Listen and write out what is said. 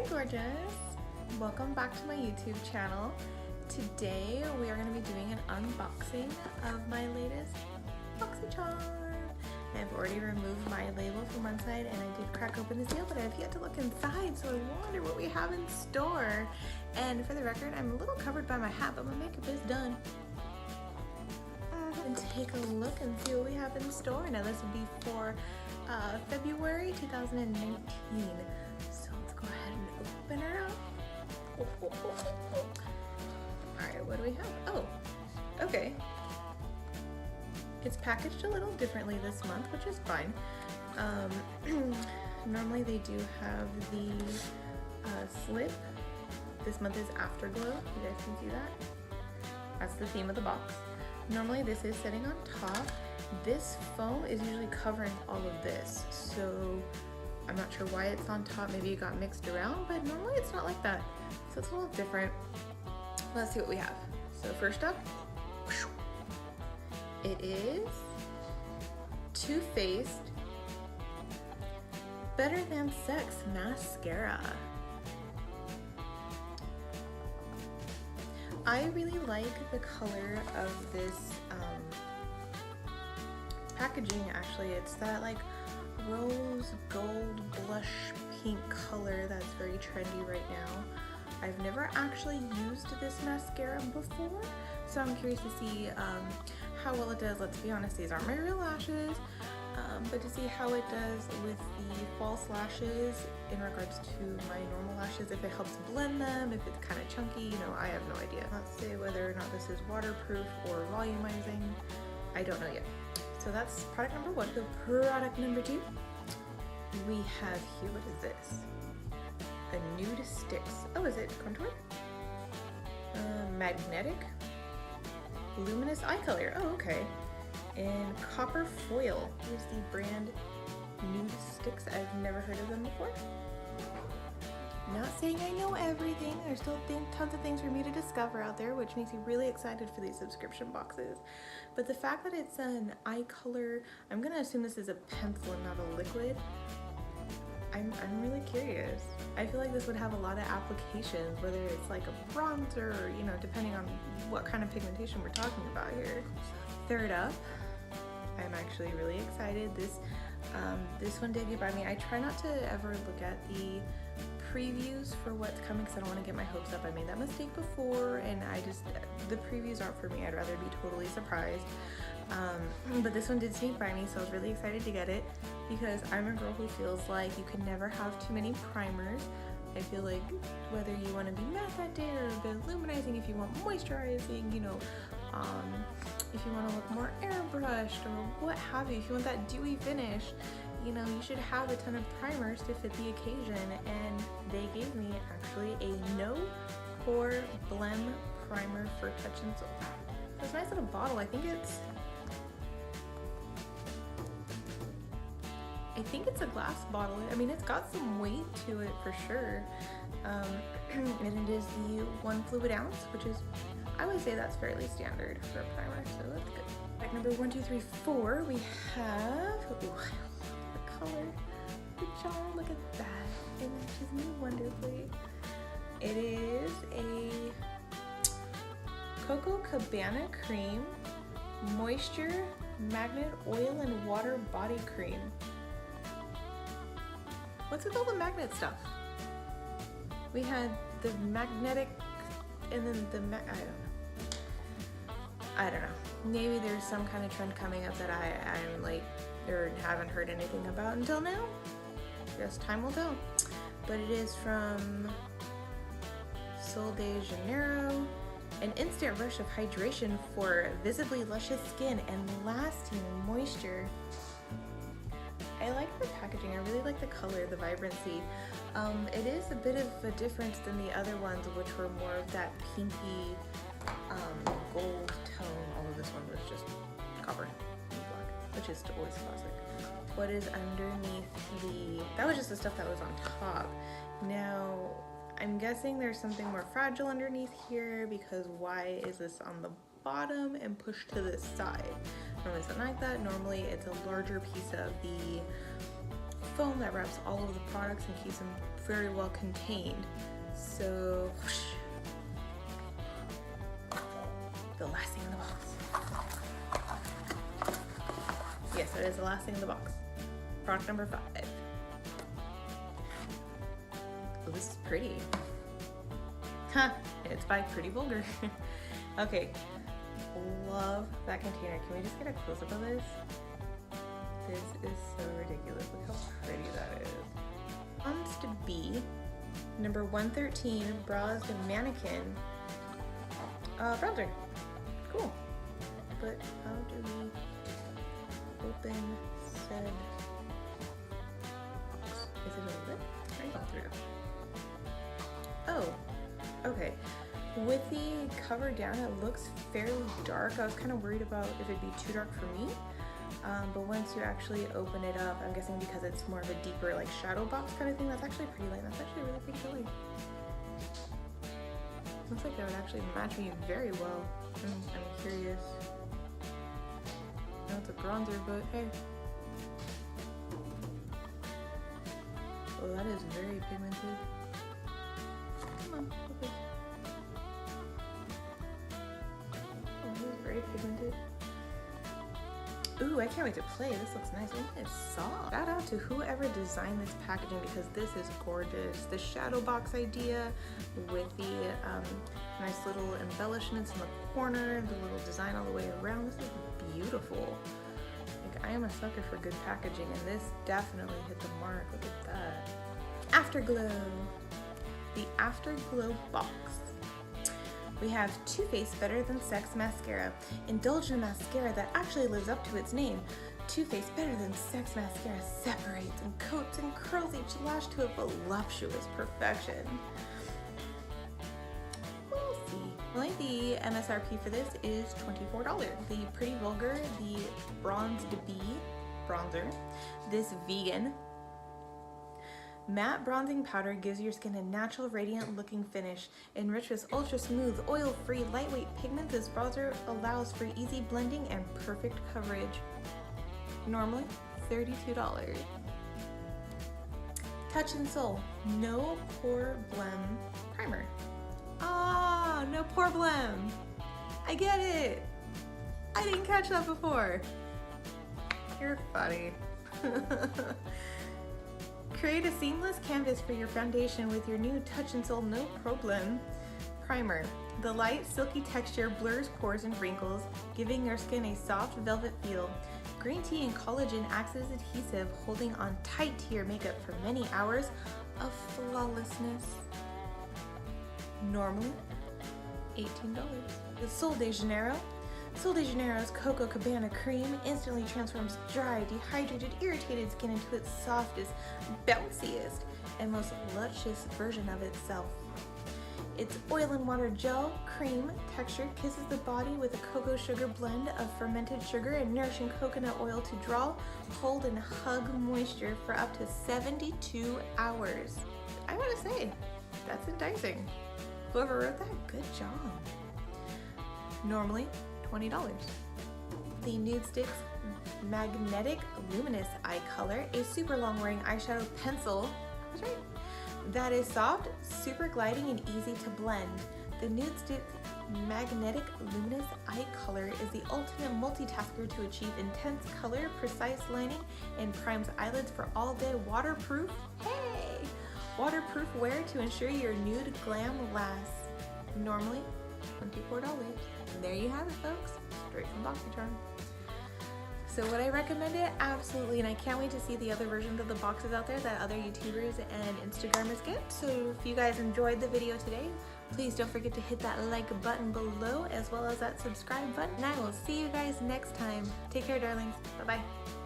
Hi gorgeous! Welcome back to my YouTube channel. Today we are going to be doing an unboxing of my latest Boxy Charm. I've already removed my label from one side and I did crack open the seal, but I've yet to look inside, so I wonder what we have in store. And for the record, I'm a little covered by my hat, but my makeup is done. And take a look and see what we have in store. Now this would be for February 2019. So let's go ahead and open her up. Alright, what do we have? Oh, okay. It's packaged a little differently this month, which is fine. Normally they do have the slip. This month is Afterglow. You guys can see that. That's the theme of the box. Normally this is sitting on top. This foam is usually covering all of this, so I'm not sure why it's on top. Maybe it got mixed around, but normally it's not like that. So it's a little different. Let's see what we have. So first up, it is Too Faced Better Than Sex Mascara. I really like the color of this packaging. Actually, it's that like rose gold blush pink color that's very trendy right now. I've never actually used this mascara before, so I'm curious to see how well it does. Let's be honest, these aren't my real lashes, but to see how it does with the false lashes in regards to my normal lashes, if it helps blend them, if it's kind of chunky, you know, I have no idea. Let's say whether or not this is waterproof or volumizing. I don't know yet. So that's product number one. So product number two, we have here, what is this? A nude sticks. Oh, is it contour? Magnetic luminous eye color. Oh, okay. And copper foil. Here's the brand Nude Sticks. I've never heard of them before. Not saying I know everything. There's still tons of things for me to discover out there, which makes me really excited for these subscription boxes. But the fact that it's an eye color, I'm gonna assume this is a pencil and not a liquid. I'm really curious. I feel like this would have a lot of applications, whether it's like a bronzer or, you know, depending on what kind of pigmentation we're talking about here. Third up, I'm actually really excited. This one did get by me. I try not to ever look at the previews for what's coming because I don't want to get my hopes up. I made that mistake before, and the previews aren't for me. I'd rather be totally surprised. But this one did sneak by me, so I was really excited to get it because I'm a girl who feels like you can never have too many primers. I feel like whether you want to be matte that day or a bit luminizing, if you want moisturizing, you know, if you want to look more airbrushed or what have you, if you want that dewy finish, you know, you should have a ton of primers to fit the occasion. And they gave me actually a no pore blem primer for touch and soul. It's a nice little bottle. I think it's a glass bottle. I mean, it's got some weight to it for sure. And it is the 1 fluid ounce, which is, I would say that's fairly standard for a primer, so that's good. Pack number 1, 2, 3, 4, we have, ooh, I love the color, the charm, look at that. It matches me wonderfully. It is a Coco Cabana Cream Moisture Magnet Oil and Water Body Cream. What's with all the magnet stuff? We had the magnetic and then I don't know. Maybe there's some kind of trend coming up that I'm like, or haven't heard anything about until now. Guess time will tell. But it is from Sol de Janeiro. An instant rush of hydration for visibly luscious skin and lasting moisture. I like the packaging. I really like the color, the vibrancy. It is a bit of a difference than the other ones, which were more of that pinky gold tone. Although this one was just copper and black, which is always classic. What is underneath that was just the stuff that was on top. Now, I'm guessing there's something more fragile underneath here because why is this on the bottom and pushed to the side? Normally it's not like that. Normally it's a larger piece of the foam that wraps all over the products and keeps them very well contained. So, whoosh. The last thing in the box. Yes, it is the last thing in the box. Product number 5. Oh, this is pretty. Huh, it's by Pretty Vulgar. Okay, love that container. Can we just get a close-up of this? This is so ridiculous. Look how pretty that is. Wants to be number 113, Bras de Mannequin. Bronzer. Cool. But how do we open said box? Is it a lid? Right through. Oh, okay. With the cover down, it looks fairly dark. I was kind of worried about if it'd be too dark for me. But once you actually open it up, I'm guessing because it's more of a deeper like shadow box kind of thing, that's actually pretty light. That's actually a really pretty color. Looks like that would actually match me very well. I'm curious. I know it's a bronzer, but hey. Oh, that is very pigmented. Come on, focus. Oh, this is very pigmented. Ooh, I can't wait to play. This looks nice. Oh, it's soft. Shout out to whoever designed this packaging because this is gorgeous. The shadow box idea with the nice little embellishments in the corner, the little design all the way around. This is beautiful. Like, I am a sucker for good packaging, and this definitely hit the mark. Look at that. Afterglow. The Afterglow box. We have Too Faced Better Than Sex Mascara. Indulge in a mascara that actually lives up to its name. Too Faced Better Than Sex Mascara separates and coats and curls each lash to a voluptuous perfection. We'll see. Only the MSRP for this is $24. The Pretty Vulgar, the Bronze de Bee bronzer, this vegan matte bronzing powder gives your skin a natural, radiant looking finish. Enriched with ultra smooth, oil-free, lightweight pigment, this bronzer allows for easy blending and perfect coverage. Normally $32. Touch and Soul No Pore Blem Primer. Ah, no pore blem. I get it. I didn't catch that before. You're funny. Create a seamless canvas for your foundation with your new Touch and Soul No Problem Primer. The light, silky texture blurs pores and wrinkles, giving your skin a soft velvet feel. Green tea and collagen acts as adhesive, holding on tight to your makeup for many hours of flawlessness. Normally $18. The Sol de Janeiro. Sol de Janeiro's Coco Cabana cream instantly transforms dry, dehydrated, irritated skin into its softest, bounciest, and most luscious version of itself. Its oil and water gel cream texture kisses the body with a cocoa sugar blend of fermented sugar and nourishing coconut oil to draw, hold, and hug moisture for up to 72 hours. I want to say, that's enticing. Whoever wrote that, good job. Normally $20. The Nude Sticks Magnetic Luminous Eye Color, a super long wearing eyeshadow pencil. That's right. That is soft, super gliding, and easy to blend. The Nude Sticks Magnetic Luminous Eye Color is the ultimate multitasker to achieve intense color, precise lining, and primes eyelids for all day waterproof. Hey! Waterproof wear to ensure your nude glam lasts. Normally $24. And there you have it, folks. Straight from Boxy Charm. So would I recommend it? Absolutely, and I can't wait to see the other versions of the boxes out there that other YouTubers and Instagrammers get. So if you guys enjoyed the video today, please don't forget to hit that like button below as well as that subscribe button. And I will see you guys next time. Take care, darlings. Bye-bye.